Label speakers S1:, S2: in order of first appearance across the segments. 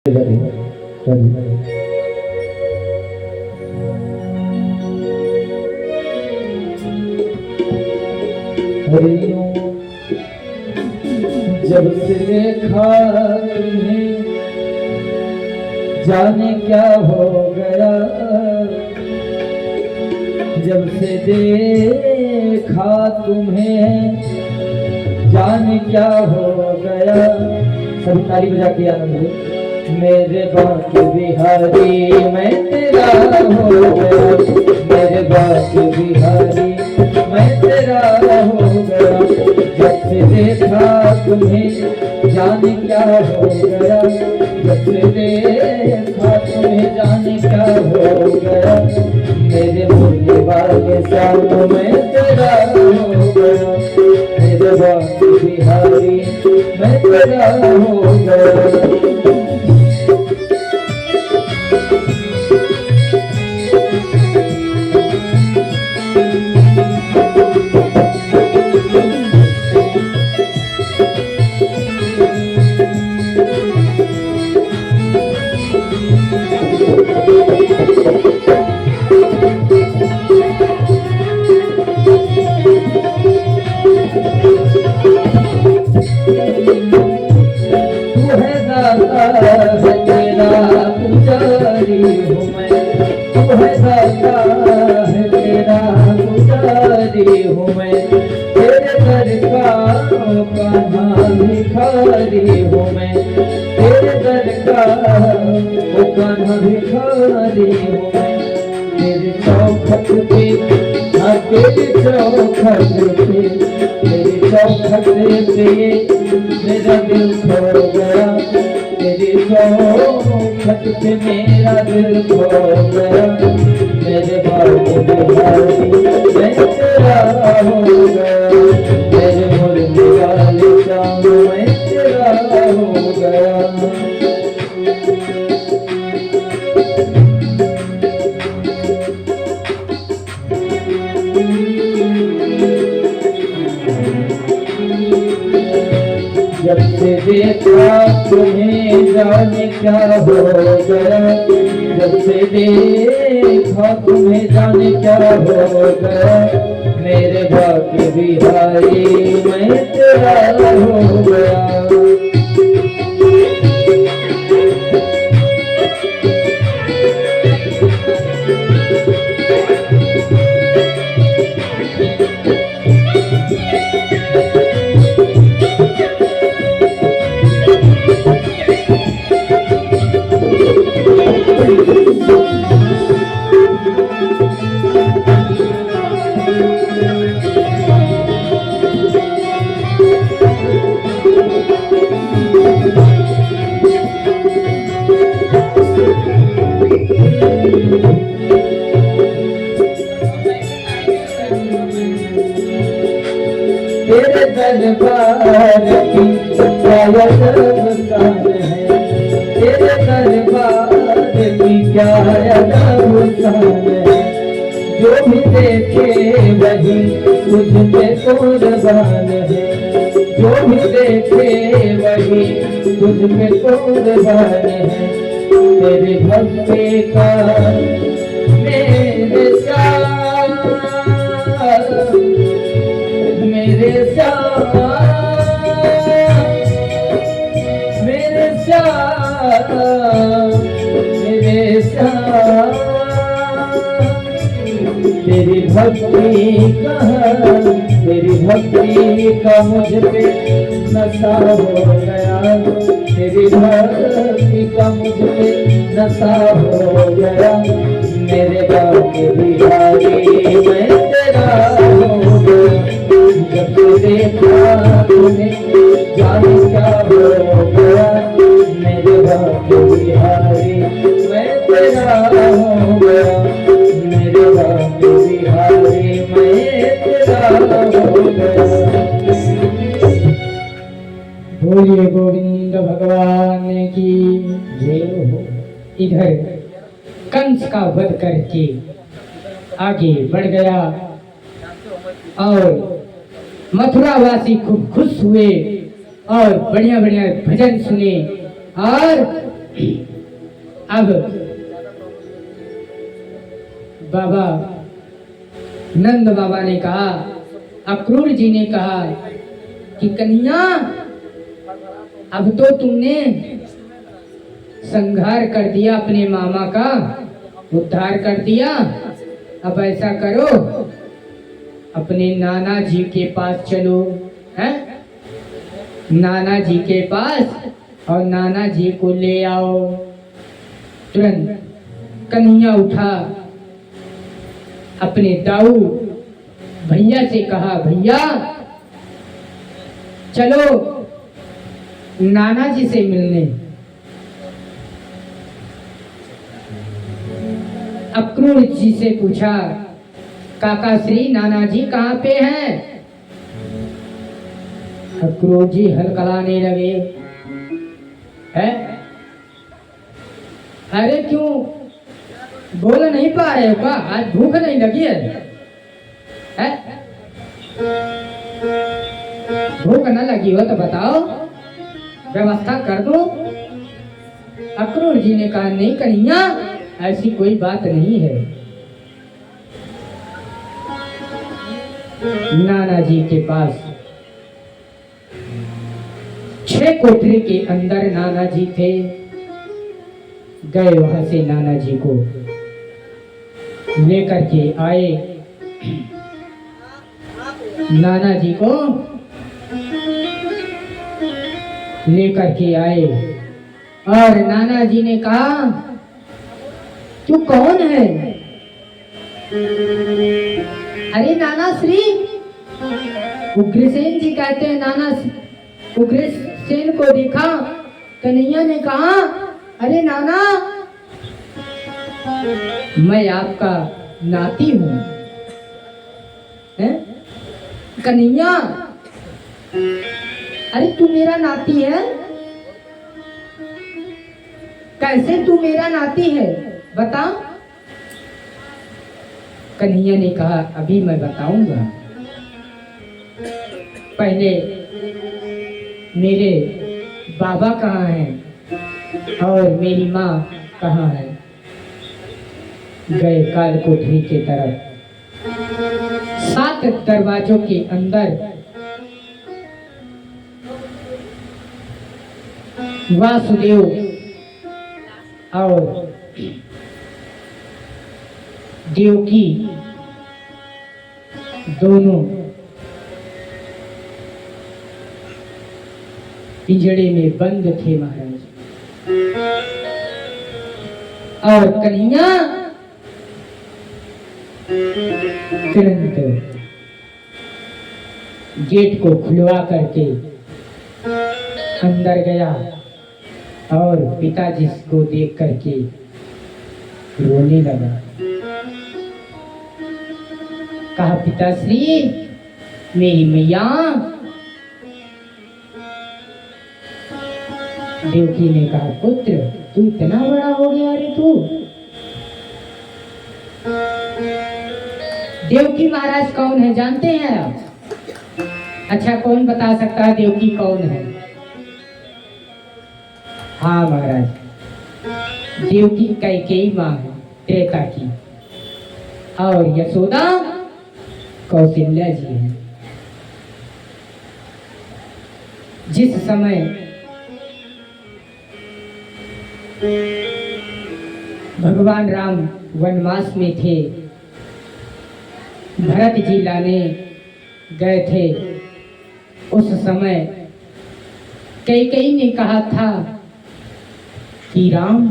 S1: जब से देखा तुम्हें जाने क्या हो गया, जब से देखा तुम्हें जाने क्या हो गया। सभी ताली बजा के आनंद ले। मेरे बाके बिहारी मैं तेरा हो गया, मेरे बाके बिहारी मैं तेरा हो गया। जब से देखा तुम्हें जाने क्या हो गया, जब से देखा तुम्हें जाने क्या हो गया। मेरे भोले वाले सालों में तेरा हो गया, मेरे बाके बिहारी मैं तेरा हो गया। भिखारी हूँ मैं, तेरे दर का ओ कान्हा भिखारी हूँ मैं। तेरे चौखट पे हाँ तेरे चौखट पे, तेरे चौखट पे मेरा दिल खो गया, तेरे चौखट पे मेरा दिल खो गया। मेरे बाके बिहारी मैं तेरा हो गया, मेरे मुर्गे वाले शाम मैं तेरा हो गया। जब से देखा तुम्हें जाने क्या हो गया, जब से देखा तुम्हें जाने क्या हो गया। मेरे बाके बिहारी मैं तेरा हो गया। तेरे दरबार की क्या अदब है, तेरे दरबार की क्या अदब है। जो भी देखे वही तुझ पे कुर्बान है, जो भी देखे वही तुझ पे कुर्बान है। तेरे भक्ति का मेरे साथ, मेरे साथ, मेरे साथ, मेरे साथ। तेरी भक्ति का, तेरी भक्ति का मुझ पे नशा हो गया, तेरी भक्ति का मुझ पे नशा हो गया। मेरे बाके बिहारी मैं तेरा हो गया, जब से देखा तुम्हें जाने क्या हो गया। मेरे बाके बिहारी मैं तेरा हो गया, मेरे बाके बिहारी मैं तेरा हो गया।
S2: बोलिए गोविंद भगवान की जय हो। इधर कंस का वध करके आगे बढ़ गया और मथुरा वासी खूब खुश हुए और बढ़िया बढ़िया भजन सुने और अब बाबा नंद बाबा ने कहा, अक्रूर जी ने कहा कि कन्हैया अब तो तुमने संहार कर दिया, अपने मामा का उद्धार कर दिया। अब ऐसा करो, अपने नाना जी के पास चलो, हैं? नाना जी के पास, और नाना जी को ले आओ। तुरंत कन्हैया उठा, अपने दाऊ भैया से कहा, भैया चलो नाना जी से मिलने। अक्रूर जी से पूछा, काका श्री नाना जी कहाँ पे हैं? अक्रूर जी हलकलाने लगे, है? अरे क्यों बोल नहीं पा रहे हो? का आज भूख नहीं लगी है? भूख न लगी हो तो बताओ, व्यवस्था कर दो। अक्रूर जी ने कहा, नहीं कन्हैया, ऐसी कोई बात नहीं है। नाना जी के पास 6 कोठरी के अंदर नाना जी थे। गए, वहां से नाना जी को लेकर के आए। नाना जी को लेकर के आए और नाना जी ने कहा, तू कौन है? अरे नाना श्री, उग्रसेन जी कहते हैं। नाना उग्रसेन को देखा, कन्हैया ने कहा, अरे नाना, मैं आपका नाती हूँ। कन्हैया, अरे तू मेरा नाती है? कैसे तू मेरा नाती है, बता। कन्हैया ने कहा, अभी मैं बताऊंगा, पहले मेरे बाबा कहाँ हैं और मेरी माँ कहाँ है। गए काल कोठरी के तरफ, 7 दरवाजों के अंदर वासुदेव और देवकी दोनों पिंजड़े में बंद थे महाराज। और कन्हैया तुरंत गेट को खुलवा करके अंदर गया और पिताजी को देख करके रोने लगा। कहा, पिताश्री, मेरी मैया। देवकी ने कहा, पुत्र तू इतना बड़ा हो गया रे तू। देवकी महाराज कौन है जानते हैं आप? अच्छा, कौन बता सकता है देवकी कौन है? हाँ महाराज, देवकी कैकेयी माँ है, त्रेता की, और यशोदा कौशल्या जी हैं। जिस समय भगवान राम वनवास में थे, भरत जी लाने गए थे, उस समय कैकेयी ने कहा था कि राम,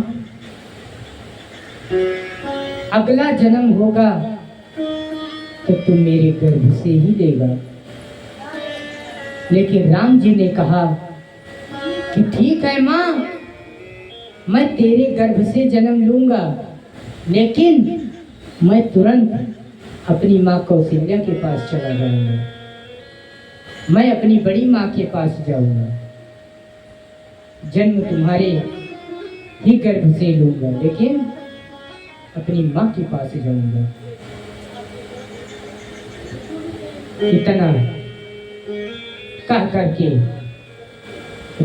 S2: अगला जन्म होगा तो तुम मेरे गर्भ से ही लेगा। लेकिन राम जी ने कहा कि ठीक है माँ, मैं तेरे गर्भ से जन्म लूंगा, लेकिन मैं तुरंत अपनी माँ कौशल्या के पास चला जाऊंगा, मैं अपनी बड़ी माँ के पास जाऊंगा, जन्म तुम्हारे ही गर्भ से लूंगा, लेकिन अपनी माँ के पास जाऊंगा। इतना कह करके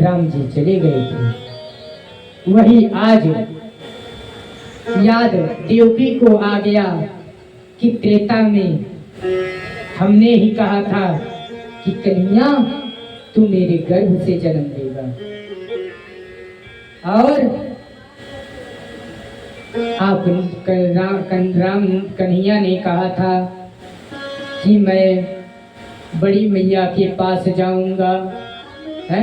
S2: राम जी चले गए थे। वही आज याद देवकी को आ गया कि त्रेता में हमने ही कहा था कि कन्हैया तू मेरे गर्भ से जन्म देगा, और आप राम कन्हैया ने कहा था कि मैं बड़ी मैया के पास जाऊंगा, है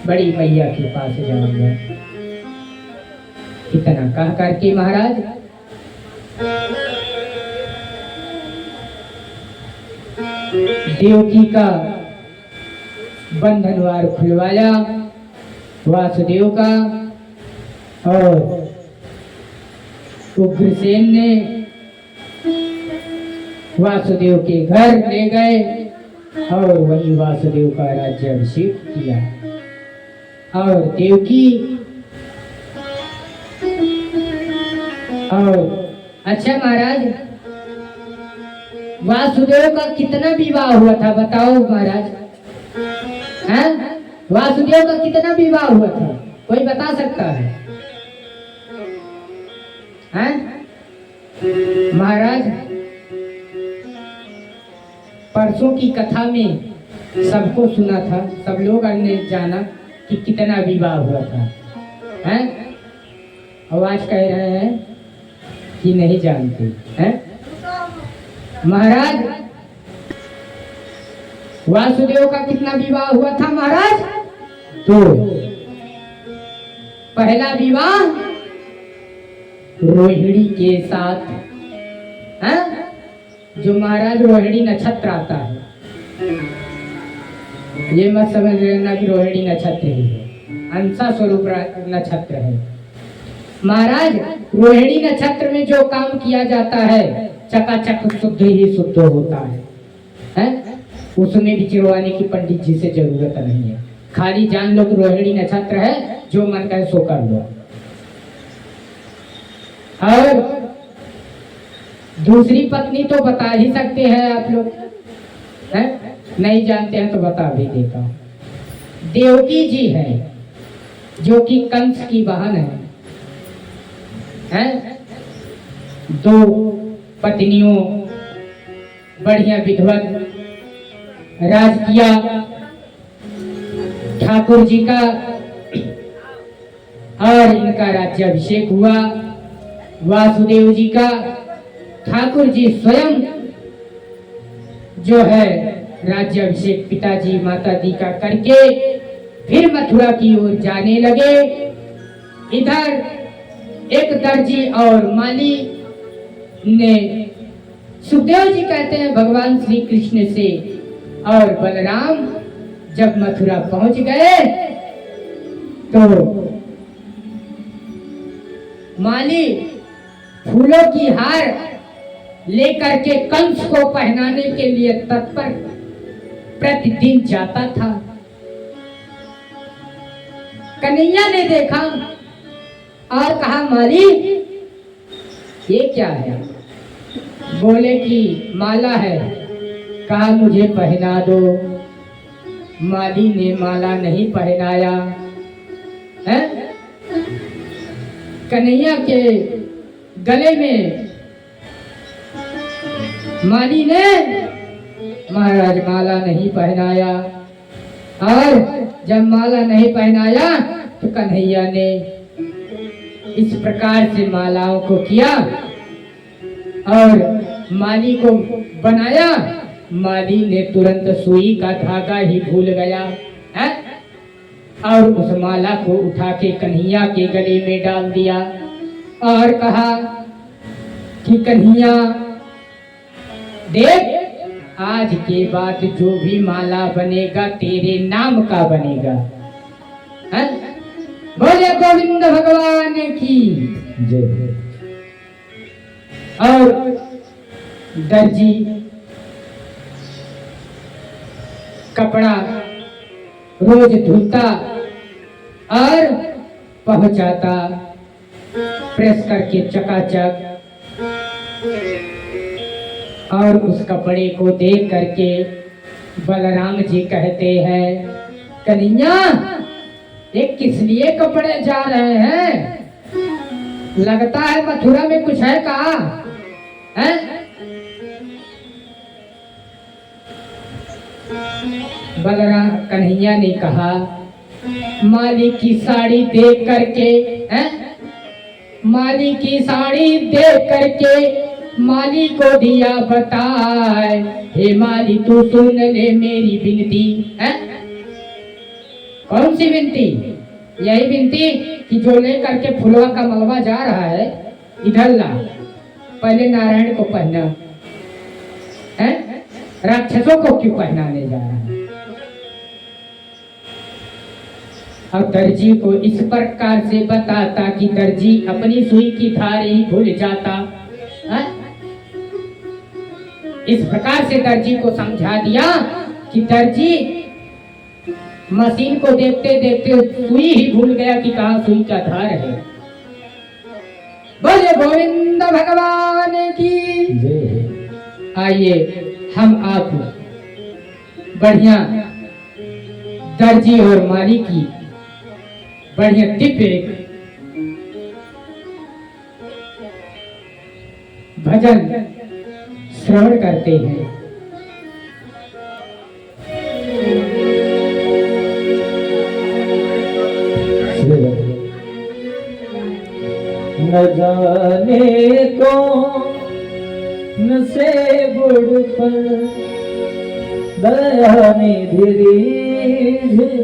S2: बड़ी मैया के पास जाऊंगा। इतना कह करके महाराज देवकी का बंधनवार खुलवाया वासुदेव का, और उग्रसेन ने वासुदेव के घर ले गए और वही वासुदेव का राज्याभिषेक किया। और देवकी और अच्छा महाराज वासुदेव का कितना विवाह हुआ था बताओ महाराज, हैं? वासुदेव का कितना विवाह हुआ था कोई बता सकता है? हैं? महाराज परसों की कथा में सबको सुना था, सब लोग ने जाना कि कितना विवाह हुआ था, हैं? और आज कह रहे हैं कि नहीं जानते हैं? महाराज वासुदेव का कितना विवाह हुआ था महाराज? तो पहला विवाह रोहिणी के साथ, हैं? जो महाराज रोहिणी नक्षत्र आता है, ये मत समझ लेना कि रोहिणी नक्षत्र ही है, अंशा स्वरूप नक्षत्र है। महाराज रोहिणी नक्षत्र में जो काम किया जाता है चकाचक शुद्ध ही शुद्ध होता है, हैं? उसमें विचिरवाने की पंडित जी से जरूरत नहीं है, खाली जान लो कि रोहिणी नक्षत्र है, जो मन करे सो कर लो। और दूसरी पत्नी तो बता ही सकते हैं आप लोग, हैं? नहीं जानते हैं तो बता भी देता हूं। देवकी जी है जो कि कंस की बहन है, हैं? दो पत्नियों बढ़िया विधवत राज किया ठाकुर जी का, और इनका राज्याभिषेक हुआ वासुदेव जी का। ठाकुर जी स्वयं जो है राज्याभिषेक पिताजी माता जी का करके फिर मथुरा की ओर जाने लगे। इधर एक दर्जी और माली ने, सुखदेव जी कहते हैं भगवान श्री कृष्ण से और बलराम जब मथुरा पहुंच गए तो माली फूलों की हार लेकर के कंस को पहनाने के लिए तत्पर प्रतिदिन जाता था। कन्हैया ने देखा और कहा माली ये क्या है? बोले कि माला है। कहा मुझे पहना दो। माली ने माला नहीं पहनाया है। कन्हैया के गले में माली ने महाराज माला नहीं पहनाया, और जब माला नहीं पहनाया तो कन्हैया ने इस प्रकार से मालाओं को किया और माली को बनाया। माली ने तुरंत सुई का धागा ही भूल गया है और उस माला को उठा के कन्हैया के गले में डाल दिया और कहा कि कन्हैया देख, आज के बाद जो भी माला बनेगा तेरे नाम का बनेगा। है? बोले गोविंद भगवान की जय। और दर्जी कपड़ा रोज धुलता और पहुंचाता प्रेस करके चकाचक, और उस कपड़े को देख करके बलराम जी कहते हैं कन्हैया ये किस लिए कपड़े जा रहे हैं? लगता है मथुरा में कुछ है कहा है? बलराम कन्हैया ने कहा, माली की साड़ी देख करके हैं, माली की साड़ी देख करके माली को दिया बताए, हे माली तू सुन ले मेरी विनती है। कौन सी विनती? यही विनती कि जो लेकर के फुलवा का मलबा जा रहा है इधर ला, पहले नारायण को पहना है, राक्षसों को क्यों पहनाने जा रहा है? अब दर्जी को इस प्रकार से बताता कि दर्जी अपनी सुई की धार ही भूल जाता है? इस प्रकार से दर्जी को समझा दिया कि दर्जी मशीन को देखते देखते सुई ही भूल गया कि कहाँ सुई का धार है। बोले गोविंद भगवान की। आइए हम आप बढ़िया दर्जी और माली की बढ़िया दिव्य भजन श्रवण करते हैं।
S1: न जाने कौन से बुढ़ पर दया निधि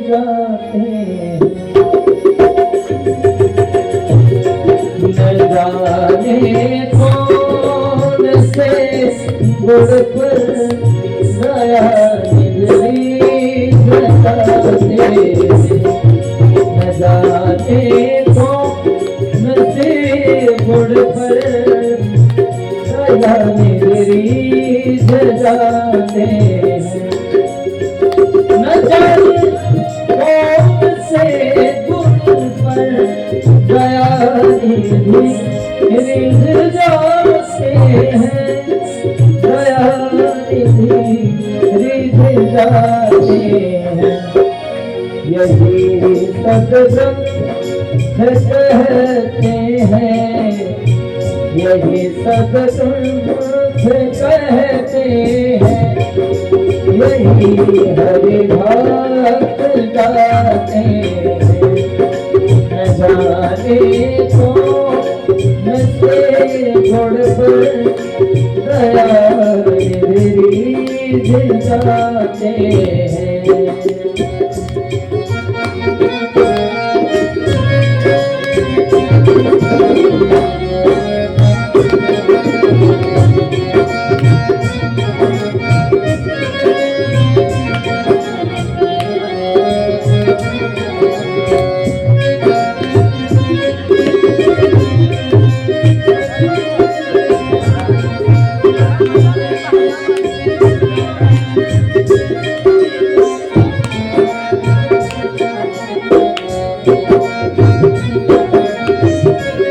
S1: जाते हैं, न जाने कौन से बुढ़ पर दया निधि जाते हैं, न जाने कौन से बुढ़ पर दया निधि जाते हैं, न जाने कौन से बुढ़ पर दया निधि जाते हैं, दया निधि जाते हैं। यही सत्संग कहते हैं, यही सत्संग कहते हैं, यही हरि भक्त गाते हैं। न जाने कौन से गुण पर दया निधि जाते हैं।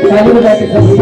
S1: ताली बजा के सभी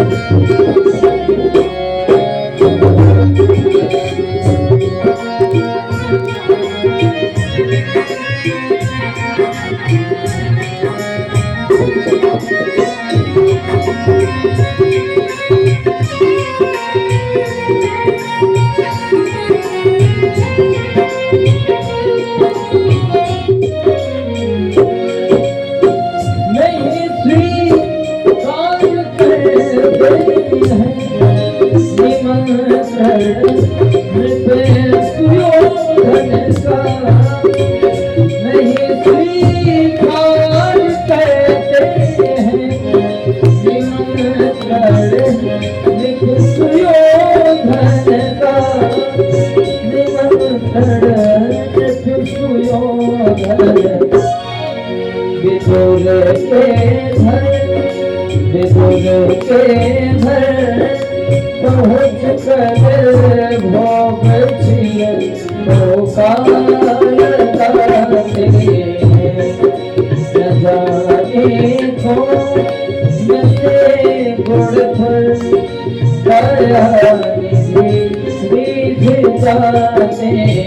S1: पहुँच कर भोग जाते हैं।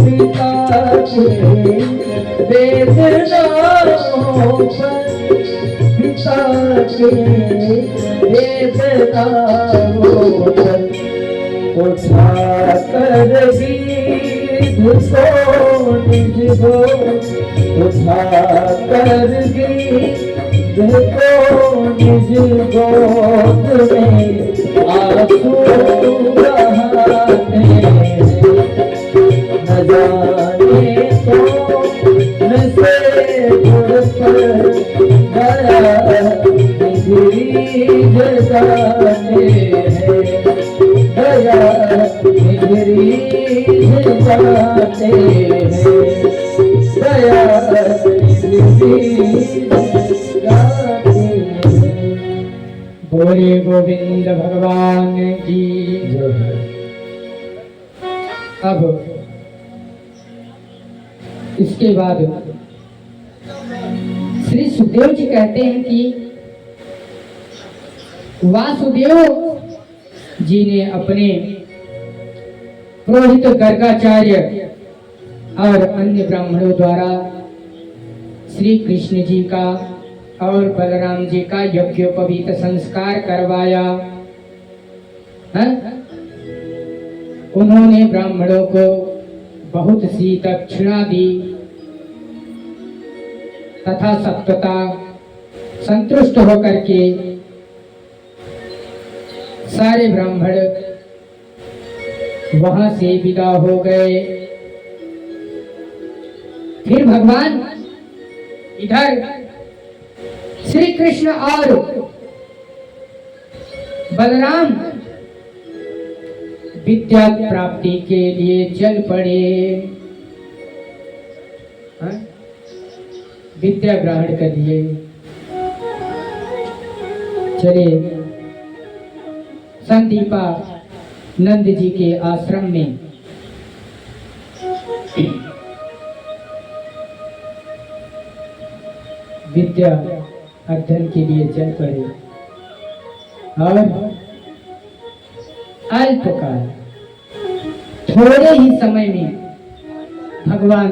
S1: पिता के वेदनाओं पर, पिता के वेदनाओं पर उठा कर गिद्ध को निज को, उठा कर गिद्ध को निज गोद में आंसू बहाते हैं। न जाने कौन से गुण पर गया निगरीज जाते हैं, गया निगरीज जाते हैं, गया निगरीज जाते हैं।
S2: बोले गोविंद भगवान की जय। अब इसके बाद श्री सुखदेव जी कहते हैं कि वासुदेव जी ने अपने पुरोहित गर्गाचार्य और अन्य ब्राह्मणों द्वारा श्री कृष्ण जी का और बलराम जी का यज्ञोपवीत संस्कार करवाया है? उन्होंने ब्राह्मणों को बहुत सी दक्षिणा दी तथा सत्वता संतुष्ट होकर के सारे ब्राह्मण वहां से विदा हो गए। फिर भगवान इधर श्री कृष्ण और बलराम विद्या प्राप्ति के लिए चल पड़े, विद्या ग्रहण कर लिए। चले संदीपा नंद जी के आश्रम में विद्या अध्ययन के लिए चल पड़े और अल्पकाल थोड़े ही समय में भगवान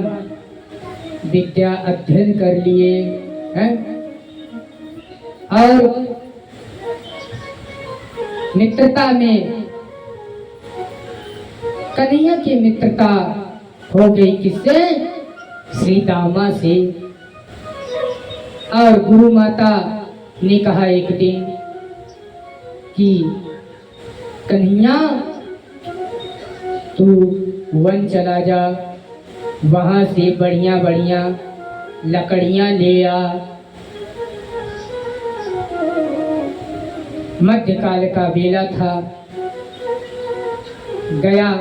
S2: विद्या अध्ययन कर लिए हैं और मित्रता में कन्हैया की मित्रता हो गई किससे? श्री दामा से। और गुरु माता ने कहा एक दिन कि कन्हैया तू वन चला जा, वहां से बढ़िया बढ़िया लकड़ियां ले आ। मध्यकाल का बेला था। गया,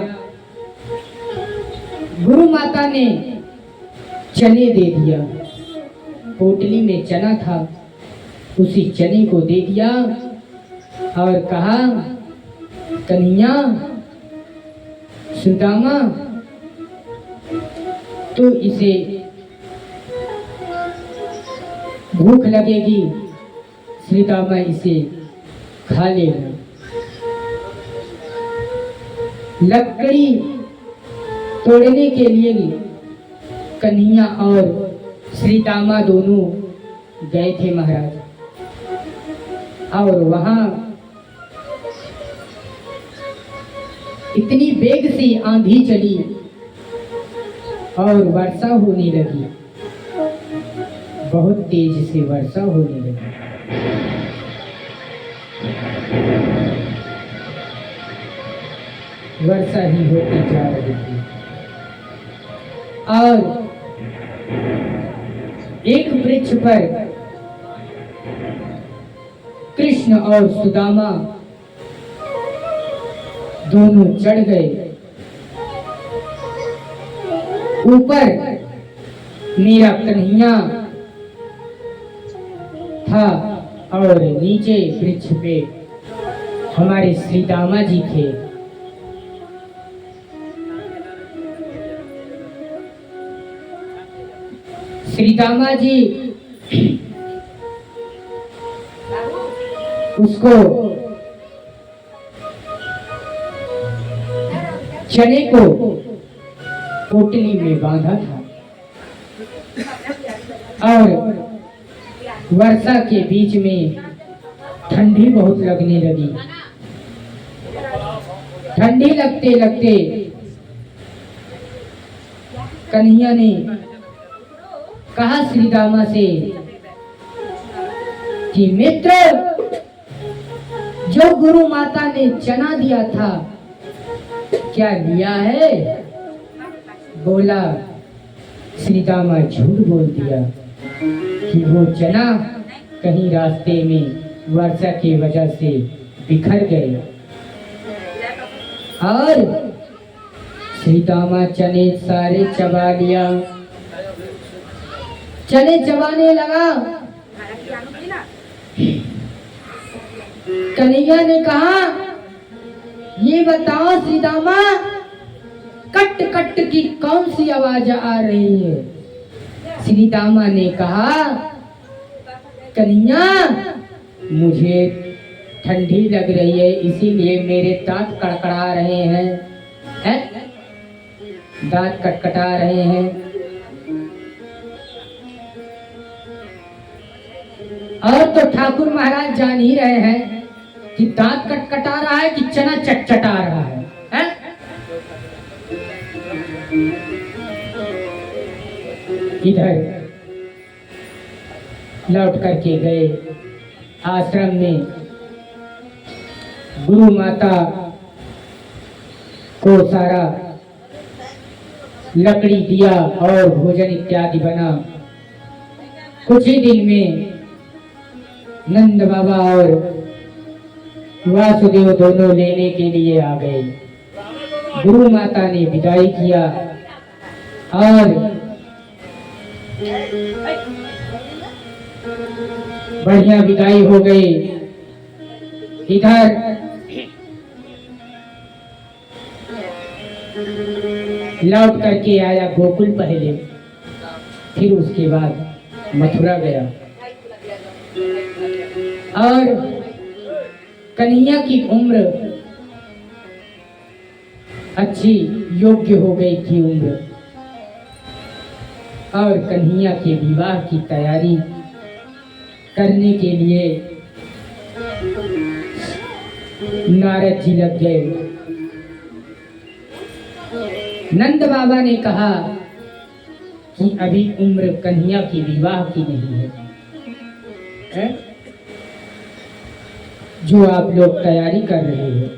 S2: गुरु माता ने चने दे दिया, पोटली में चना था, उसी चने को दे दिया और कहा कन्हैया सुदामा तो इसे भूख लगेगी, श्रीदामा इसे खा लेना। लकड़ी तोड़ने के लिए कन्हैया और श्रीदामा दोनों गए थे महाराज, और वहां इतनी वेग से आंधी चली और वर्षा होने लगी, बहुत तेज से वर्षा होने लगी। वर्षा ही होती जा रही थी और एक वृक्ष पर कृष्ण और सुदामा दोनों चढ़ गए। ऊपर मेरा कन्हैया था और नीचे वृक्ष पे हमारे श्रीदामा जी थे। श्रीदामा जी उसको चने को पोटली में बांधा था और वर्षा के बीच में ठंडी बहुत लगने लगी। ठंडी लगते लगते कन्हैया ने कहा श्रीदामा से कि मित्र, जो गुरु माता ने चना दिया था क्या लिया है? बोला श्रीदामा झूठ बोल दिया कि वो चना कहीं रास्ते में वर्षा की वजह से बिखर गए। और श्रीदामा चने सारे चबा लिया। चने चबाने लगा। कन्हैया ने कहा, ये बताओ श्रीदामा, कट कट की कौन सी आवाज आ रही है? श्रीदामा ने कहा, कन्हैया, मुझे ठंडी लग रही है, इसीलिए मेरे दांत कड़कड़ा रहे हैं, दांत कटकटा रहे हैं। और तो ठाकुर महाराज जान ही रहे हैं कि दांत कटकटा रहा है कि चना चटचटा रहा है? इधर लौट करके गए आश्रम में। गुरु माता को सारा लकड़ी दिया और भोजन इत्यादि बना। कुछ ही दिन में नंद बाबा और वासुदेव दोनों लेने के लिए आ गए। गुरु माता ने विदाई किया और बढ़िया विदाई हो गई। इधर लौट करके आया गोकुल पहले, फिर उसके बाद मथुरा गया और कन्हैया की उम्र अच्छी योग्य हो गई थी उम्र, और कन्हैया के विवाह की तैयारी करने के लिए नारद जी लग गए। नंद बाबा ने कहा कि अभी उम्र कन्हैया की विवाह की नहीं है, जो आप लोग तैयारी कर रहे हो,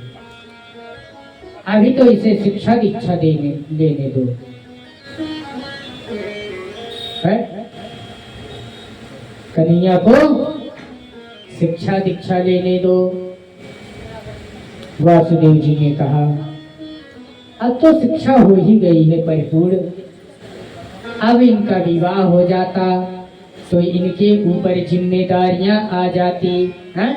S2: अभी तो इसे शिक्षा दीक्षा देने दो। कन्हैया को शिक्षा दीक्षा लेने दो। वासुदेव जी ने कहा, अब तो शिक्षा हो ही गई है परिपूर्ण, अब इनका विवाह हो जाता तो इनके ऊपर जिम्मेदारियां आ जाती हैं।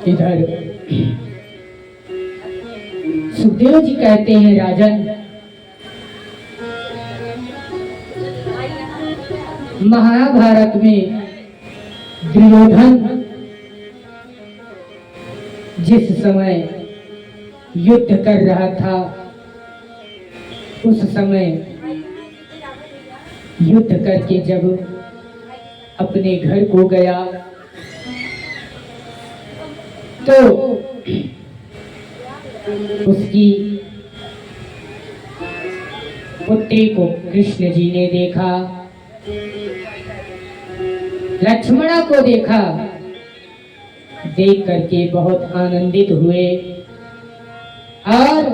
S2: इधर सुखदेव जी कहते हैं, राजन, महाभारत में दुर्योधन जिस समय युद्ध कर रहा था, उस समय युद्ध करके जब अपने घर को गया तो उसकी पुत्री को कृष्ण जी ने देखा, लक्ष्मणा को देखा, देख करके बहुत आनंदित हुए और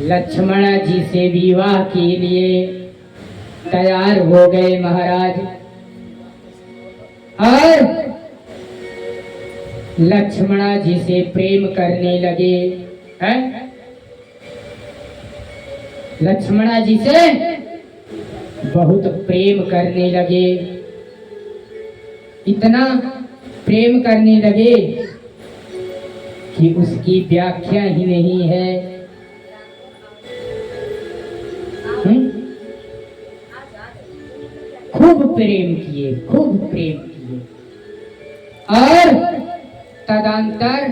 S2: लक्ष्मणा जी से विवाह के लिए तैयार हो गए महाराज। और लक्ष्मणा जी से प्रेम करने लगे हैं। लक्ष्मणा जी से बहुत प्रेम करने लगे, इतना प्रेम करने लगे कि उसकी व्याख्या ही नहीं है। खूब प्रेम किए, खूब प्रेम किए। और तदंतर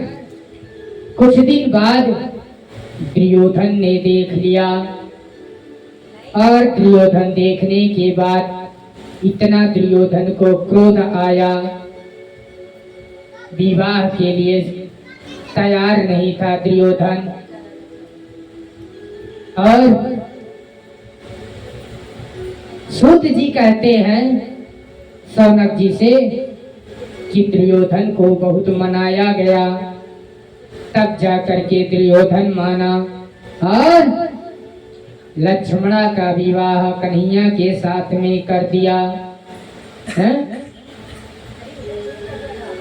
S2: कुछ दिन बाद दुर्योधन ने देख लिया और दुर्योधन देखने के बाद इतना दुर्योधन को क्रोध आया, विवाह के लिए तैयार नहीं था दुर्योधन। और सूत जी कहते हैं शौनक जी से कि दुर्योधन को बहुत मनाया गया, तब जाकर के दुर्योधन माना और लक्ष्मणा का विवाह कन्हैया के साथ में कर दिया है।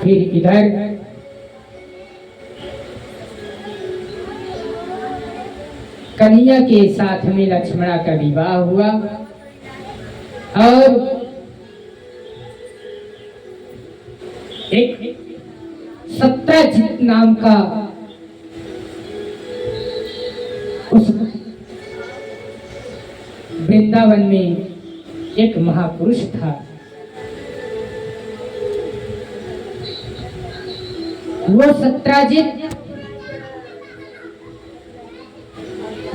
S2: फिर इधर कन्हैया के साथ में लक्ष्मणा का विवाह हुआ और एक सत्यजित नाम का उस वृंदावन में एक महापुरुष था। वो सत्यजित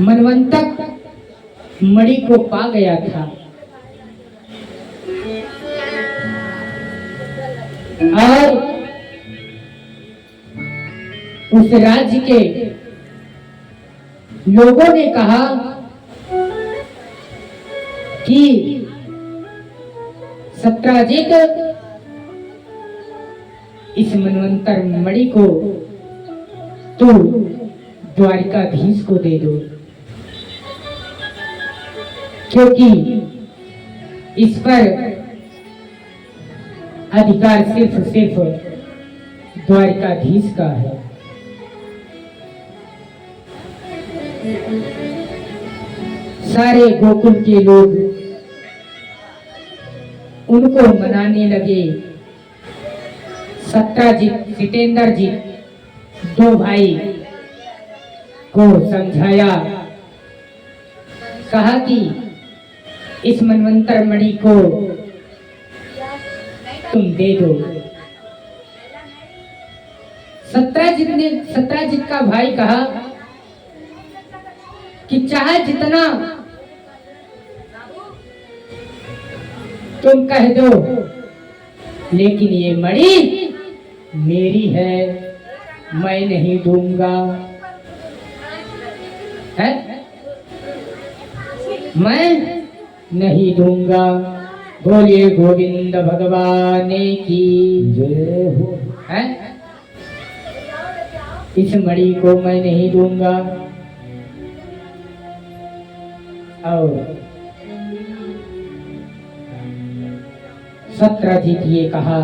S2: मनवंतक मणि को पा गया था और उस राज्य के लोगों ने कहा कि सत्यजित इस मनवंतर मणि को तो द्वारिकाधीश को दे दो, क्योंकि इस पर अधिकार सिर्फ द्वारिकाधीश का है। सारे गोकुल के लोग उनको मनाने लगे। सत्यजित जितेंद्र जी दो भाई को समझाया, कहा कि इस मनवंतर मणि को तुम दे दो। सत्यजित का भाई कहा कि चाहे जितना तुम कह दो, लेकिन ये मणि मेरी है, मैं नहीं दूंगा है, मैं नहीं दूंगा। बोलिए गोविंद भगवान की जय हो। है इस मणि को मैं नहीं दूंगा। और सत्यजित ये कहा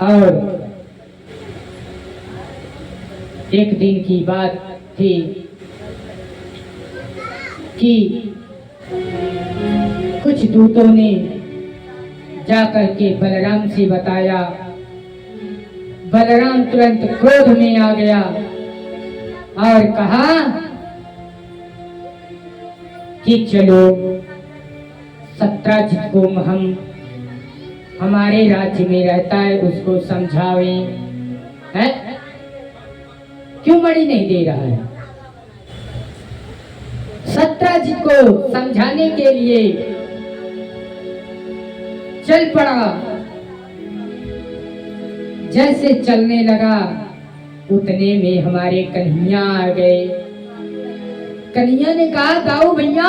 S2: और एक दिन की बात थी कि कुछ दूतों ने जाकर के बलराम से बताया। बलराम तुरंत क्रोध में आ गया और कहा कि चलो सत्यजित को हम हमारे राज्य में रहता है उसको समझावें, है क्यों मणि नहीं दे रहा है। सत्यजित को समझाने के लिए चल पड़ा। जैसे चलने लगा उतने में हमारे कन्हैया आ गए। कन्हैया ने कहा दाऊ भैया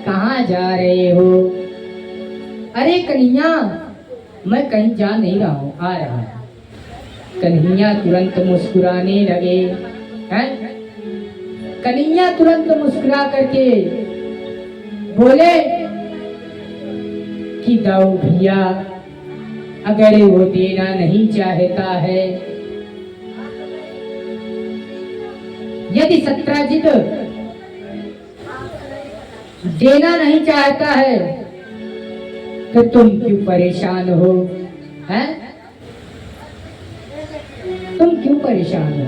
S2: कहाँ जा रहे हो। अरे कन्हैया मैं कहीं जा नहीं रहा हूँ, आ रहा हूँ। कन्हैया तुरंत मुस्कुराने लगे हैं। कन्हैया तुरंत मुस्कुरा करके बोले कि दाऊ भैया अगर वो देना नहीं चाहता है, यदि सत्यजित देना नहीं चाहता है तो तुम क्यों परेशान हो, हैं? तुम क्यों परेशान हो?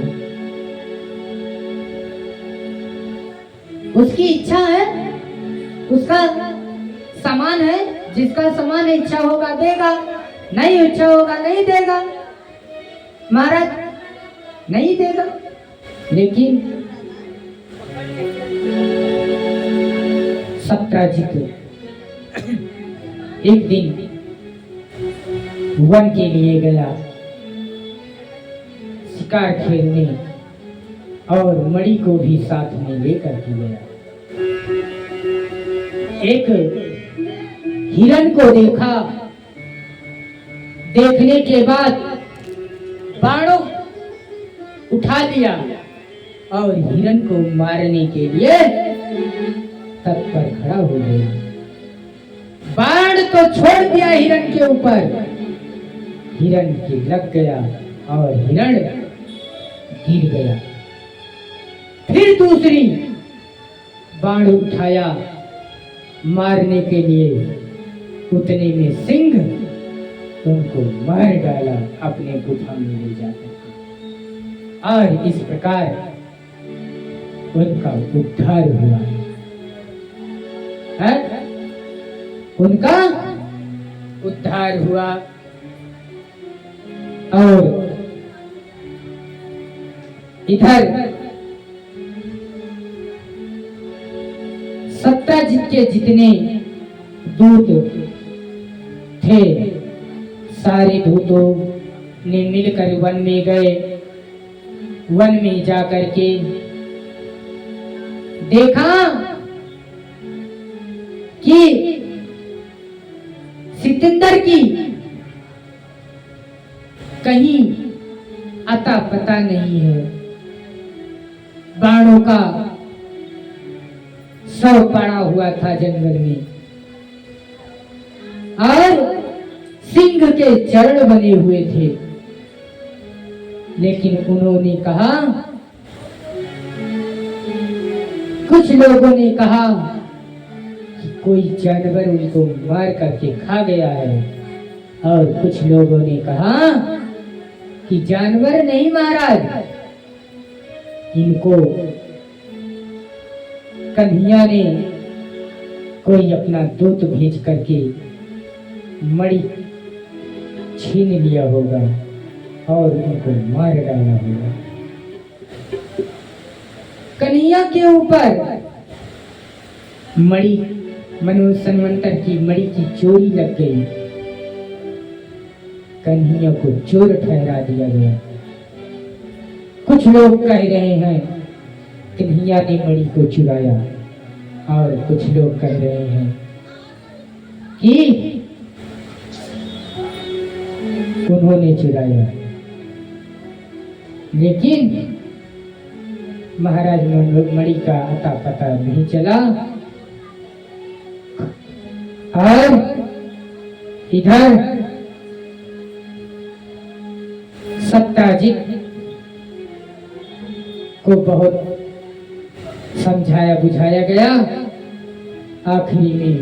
S2: उसकी इच्छा है, उसका सामान है, जिसका सामान इच्छा होगा देगा, नहीं इच्छा होगा नहीं देगा। महाराज नहीं देगा। लेकिन सत्यजित एक दिन वन के लिए गया शिकार खेलने और मणि को भी साथ में लेकर के गया। एक हिरण को देखा, देखने के बाद बाणों उठा लिया और हिरण को मारने के लिए तत्पर खड़ा हो गया। बाण तो छोड़ दिया हिरण के ऊपर, हिरण के लग गया और हिरण गिर गया। फिर दूसरी बाण उठाया मारने के लिए, उतने में सिंह उनको मार डाला अपने गुफा में ले जाकर। और इस प्रकार उनका उद्धार हुआ है, उनका उद्धार हुआ। और इधर सत्यजित के जितने दूत थे सारे दूतों ने मिलकर वन में गए। वन में जाकर के देखा कि सिकंदर की कहीं अता पता नहीं है। बाणों का शव पड़ा हुआ था जंगल में और सिंह के चरण बने हुए थे। लेकिन उन्होंने कहा, कुछ लोगों ने कहा कि कोई जानवर उनको मार करके खा गया है, और कुछ लोगों ने कहा कि जानवर नहीं महाराज, इनको कन्हैया ने कोई अपना दूत भेज करके मणि छीन लिया होगा और उनको मार डाला होगा। कन्हैया के ऊपर मणि मनु संवंतर की मणि की चोरी लग गई, कन्हैया को चोर ठहरा दिया गया। कुछ लोग कह रहे हैं कन्हैया ने मणि को चुराया, और कुछ लोग कह रहे हैं कि उन्होंने चुराया। लेकिन महाराज मणि का अता पता नहीं चला। और इधर सत्यजित को बहुत समझाया बुझाया गया। आखिरी में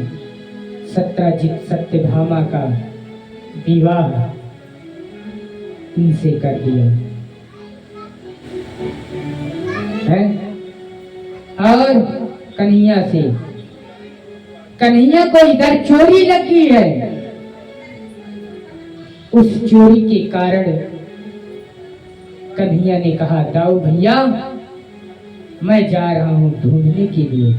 S2: सत्यजित सत्यभामा का विवाह इनसे कर दिया है। और कन्हैया से, कन्हैया को इधर चोरी लगी है, उस चोरी के कारण कन्हैया ने कहा, दाऊ भैया मैं जा रहा हूं ढूंढने के लिए,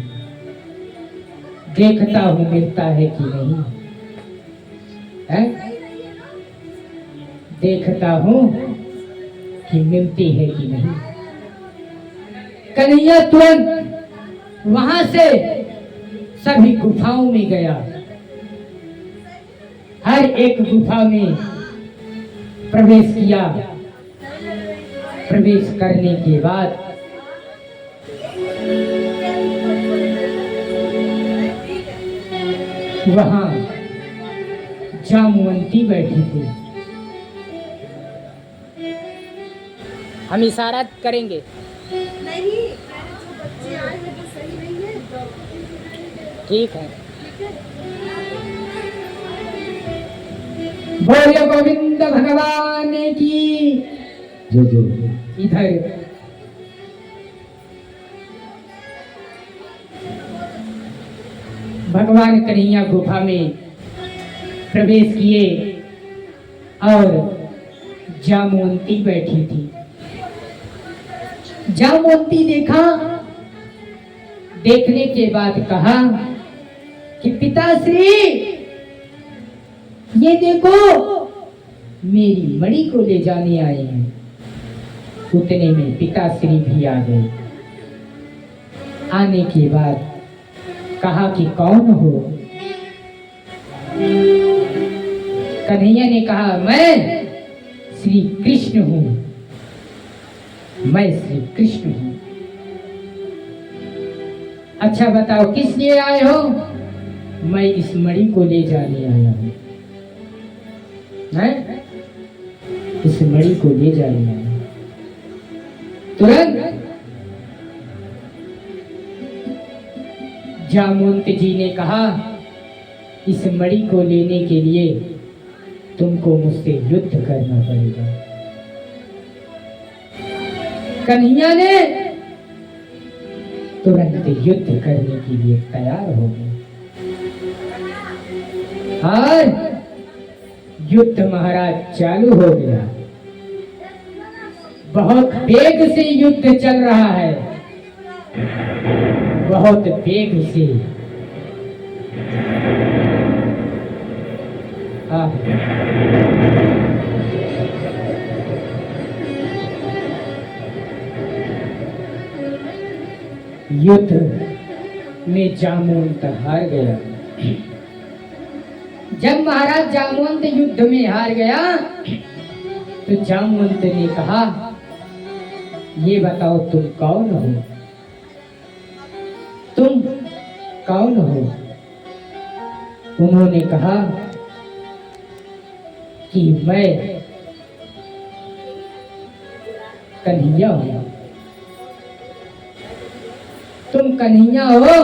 S2: देखता हूं मिलता है कि नहीं है, देखता हूं कि मिलती है कि नहीं। कन्हैया तुरंत वहां से सभी गुफाओं में गया। हर एक गुफा में प्रवेश किया। प्रवेश करने के बाद वहां जामुवंती बैठी थी। हम इशारा करेंगे।
S3: नहीं, जो बच्चे आए हैं वो सही नहीं है।
S2: ठीक है। बोले गोविंद भगवान की।
S1: जो
S2: इधर भगवान कन्हैया गुफा में प्रवेश किए और जामुवंती बैठी थी। जामवंती देखा, देखने के बाद कहा कि पिताश्री ये देखो मेरी मणि को ले जाने आए हैं। उतने में पिताश्री भी आ गए। आने के बाद कहा कि कौन हो? कन्हैया ने कहा मैं श्री कृष्ण हूं, मैं श्री कृष्ण हूं। अच्छा बताओ किस लिए आए हो? मैं इस मणि को ले जाने आया हूं। मैं इस मणि को ले जाने आया हूं। तुरंत जामवंत जी ने कहा इस मणि को लेने के लिए तुमको मुझसे युद्ध करना पड़ेगा। कन्हैया ने तुरंत युद्ध करने के लिए तैयार हो गए और युद्ध महाराज चालू हो गया। बहुत वेग से युद्ध चल रहा है, बहुत वेग से। युद्ध में जामवंत हार गया। जब महाराज जामवंत युद्ध में हार गया तो जामवंत ने कहा ये बताओ तुम कौन हो? तुम कौन हो? उन्होंने कहा कि मैं कन्हैया हूं। तुम कन्हैया हो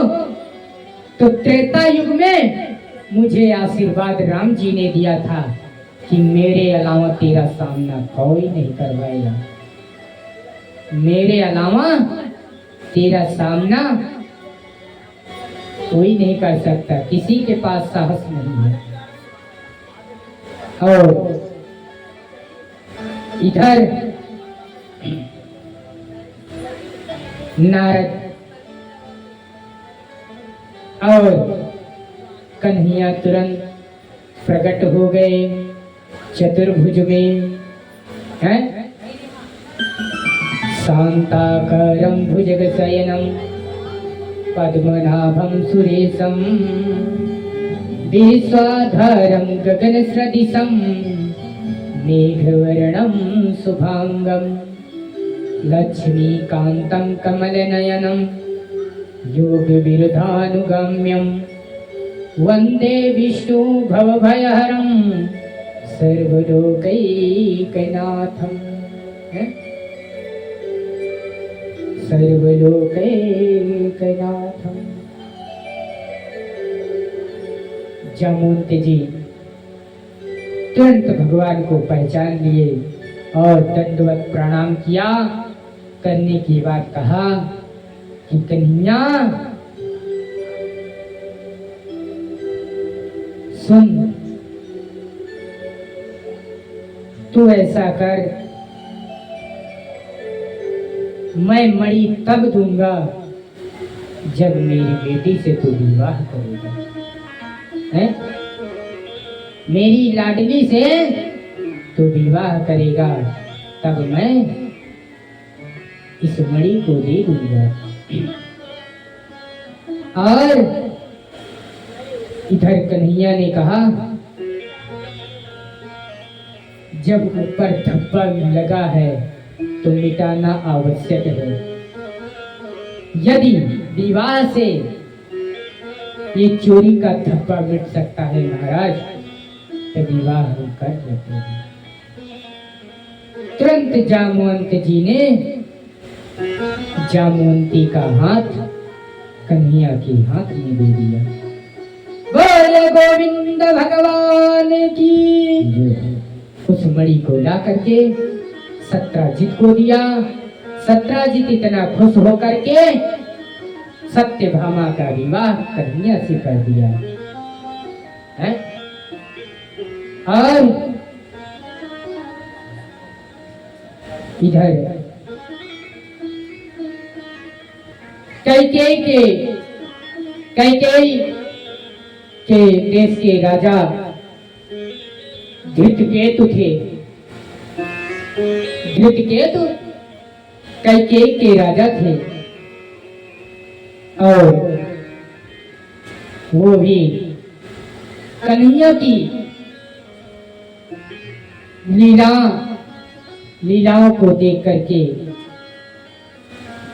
S2: तो त्रेता युग में मुझे आशीर्वाद राम जी ने दिया था कि मेरे अलावा तेरा सामना कोई नहीं करवाएगा। मेरे अलावा तेरा सामना कोई नहीं कर सकता, किसी के पास साहस नहीं है। और इधर नारद और कन्हैया तुरंत प्रकट हो गए चतुर्भुज में, हैं? शांताकारं भुजगशयनं पद्मनाभं सुरेशं विश्वाधारं गगनसदृशं मेघवर्णं शुभांगं लक्ष्मीकान्तं कमलनयनं योगविरुधानुगम्यं वन्दे विष्णु भवभयहरं सर्वलोकैकनाथं। सर्वलोकैकनाथं। जामवंत जी तुरंत भगवान को पहचान लिए और दंडवत प्रणाम किया। करने के बाद कहा कि कन्हैया सुन, तू ऐसा कर, मैं मणि तब दूंगा जब मेरी बेटी से तू विवाह करेगा, हैं? मेरी लाडली से तू विवाह करेगा तब मैं इस मणि को दे दूंगा। और इधर कन्हैया ने कहा जब ऊपर धब्बा लगा है तो मिटाना आवश्यक है। यदि विवाह से ये चोरी का धब्बा मिट सकता है महाराज तो विवाह हम कर लेते हैं। तुरंत जामवंत जी ने जामवंती का हाथ कन्हैया के हाथ में दे दिया। बोले गोविंद भगवान की। उस मणि को ला करके सत्राजित को दिया। सत्राजित इतना खुश होकर के सत्यभामा का विवाह कन्हैया से कर दिया है। और इधर कैकेयी के देश के राजा धृतकेतु थे। धृतकेतु कैकेयी के राजा थे और वो भी कन्हैया की लीलाओं को देख करके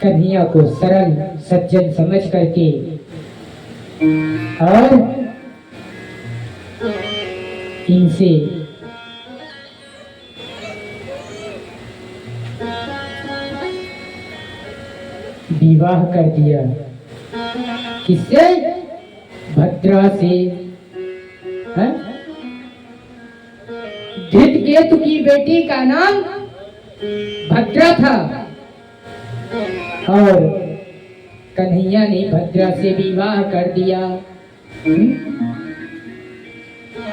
S2: कन्हैया को सरल सज्जन समझ करके और इनसे विवाह कर दिया। किससे? भद्रा से। धृतकेतु की बेटी का नाम भद्रा था और कन्हैया ने भद्रा से विवाह कर दिया।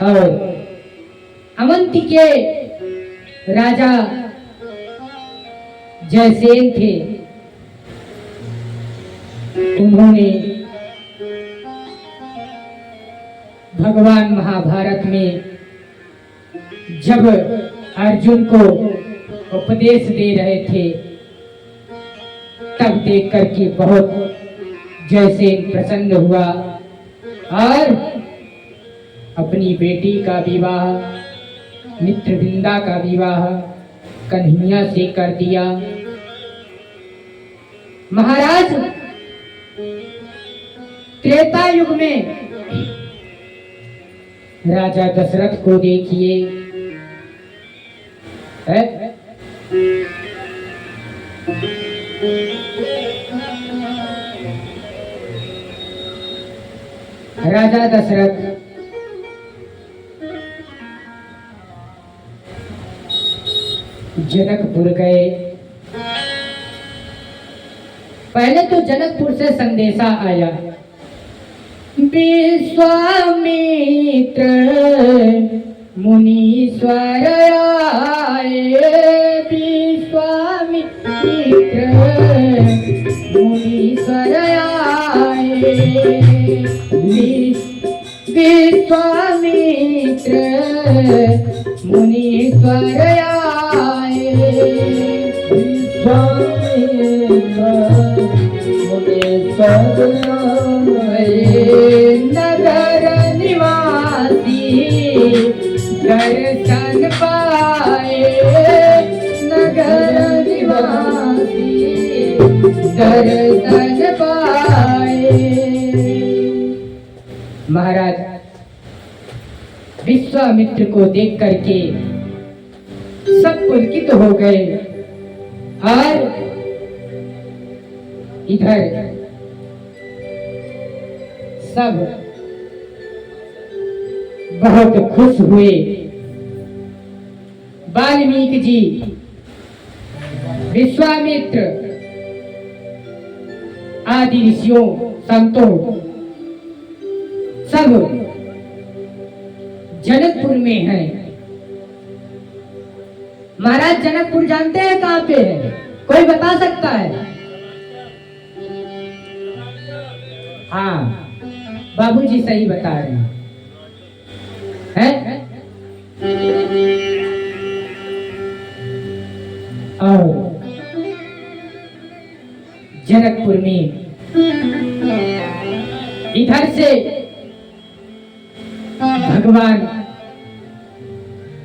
S2: और अवंती के राजा जयसेन थे, उन्होंने भगवान महाभारत में जब अर्जुन को उपदेश दे रहे थे तब देख करके बहुत जयसेन प्रसन्न हुआ और अपनी बेटी का विवाह, मित्रवृंदा का विवाह कन्हैया से कर दिया। महाराज त्रेता युग में राजा दशरथ को देखिए, राजा दशरथ जनकपुर गए। पहले तो जनकपुर से संदेशा आया, विश्वामित्र मुनीश्वर आए, विश्वामित्र मुनीश्वर आए, विश्वामित्र मुनीश्वर आए,
S1: विश्वामित्र मुनीश्वर
S2: नगर निवासी दर्शन पाए, नगर निवासी दर्शन पाए। महाराज विश्वामित्र को देख करके सब पुलकित हो गए और इधर सब बहुत खुश हुए। वाल्मीकि जी, विश्वामित्र आदि ऋषियों, संतों सब जनकपुर में हैं। महाराज जनकपुर जानते हैं कहाँ पे है? कोई बता सकता है? हाँ, बाबूजी सही बता रहे हैं। और जनकपुर में इधर से भगवान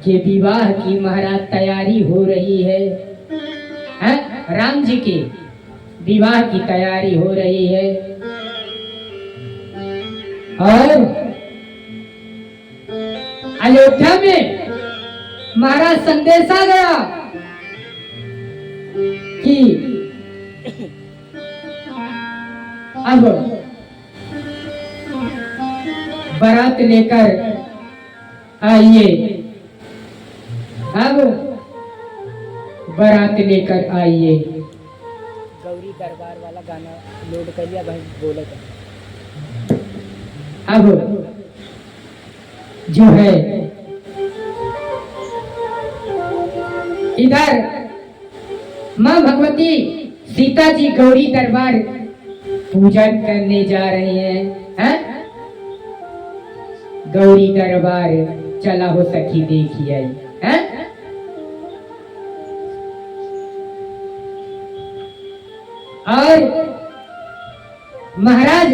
S2: के विवाह की महाराज तैयारी हो रही है, राम जी के विवाह की तैयारी हो रही है। और अयोध्या में महाराज संदेशा गया कि अब बारात लेकर आइए, अब बारात लेकर आइए। गौरी दरबार वाला गाना लोड कर लिया भाई, बोले तो अब जो है इधर माँ भगवती सीता जी गौरी दरबार पूजन करने जा रहे हैं? गौरी दरबार चला हो सखी देखी आई हैं? और महाराज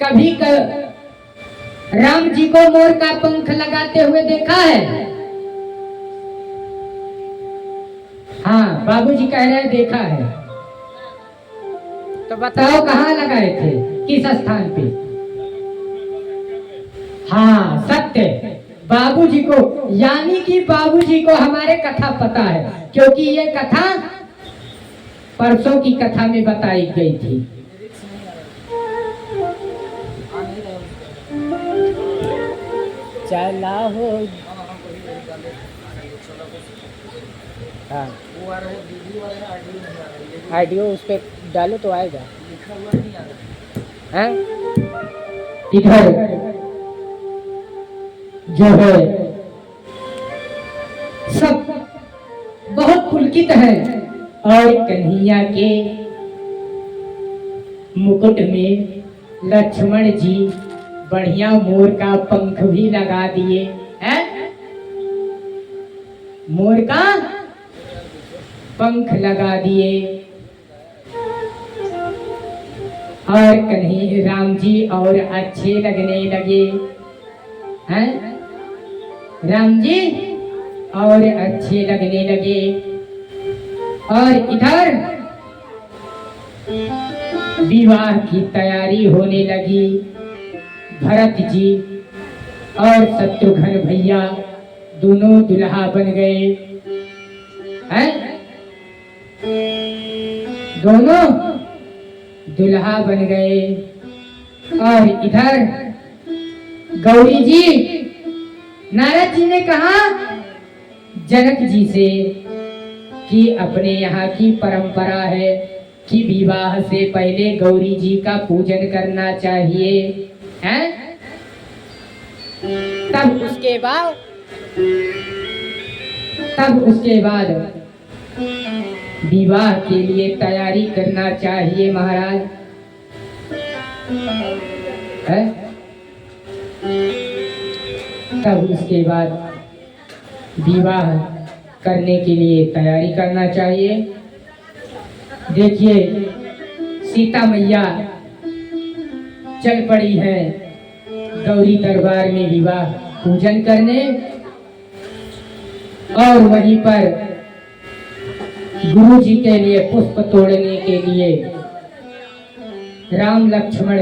S2: कभी राम जी को मोर का पंख लगाते हुए देखा है? हाँ, बाबूजी कह रहे हैं देखा है। तो बताओ कहाँ लगाए थे, किस स्थान पे? हाँ सत्य, बाबूजी को, यानी कि बाबूजी को हमारे कथा पता है, क्योंकि ये कथा परसों की कथा में बताई गई थी। चला हो हाँ, ऑडियो उस पर डालो तो आएगा। हैं? इधर जो है सब बहुत पुलकित है, और कन्हैया के मुकुट में लक्ष्मण जी बढ़िया मोर का पंख भी लगा दिए हैं। मोर का पंख लगा दिए, और कन्हैया राम जी और अच्छे लगने लगे हैं। राम जी और अच्छे लगने लगे, और इधर विवाह की तैयारी होने लगी। भरत जी और शत्रुघ्न भैया दोनों दुल्हा बन गए हैं। दोनों दुल्हा बन गए, और इधर गौरी जी, नारद जी ने कहा जनक जी से कि अपने यहाँ की परंपरा है कि विवाह से पहले गौरी जी का पूजन करना चाहिए हैं। तब उसके बाद विवाह के लिए तैयारी करना चाहिए महाराज है। तब उसके बाद विवाह करने के लिए तैयारी करना चाहिए। देखिए सीता मैया चल पड़ी है गौरी दरबार में विवाह पूजन करने, और वहीं पर गुरु जी के लिए पुष्प तोड़ने के लिए राम लक्ष्मण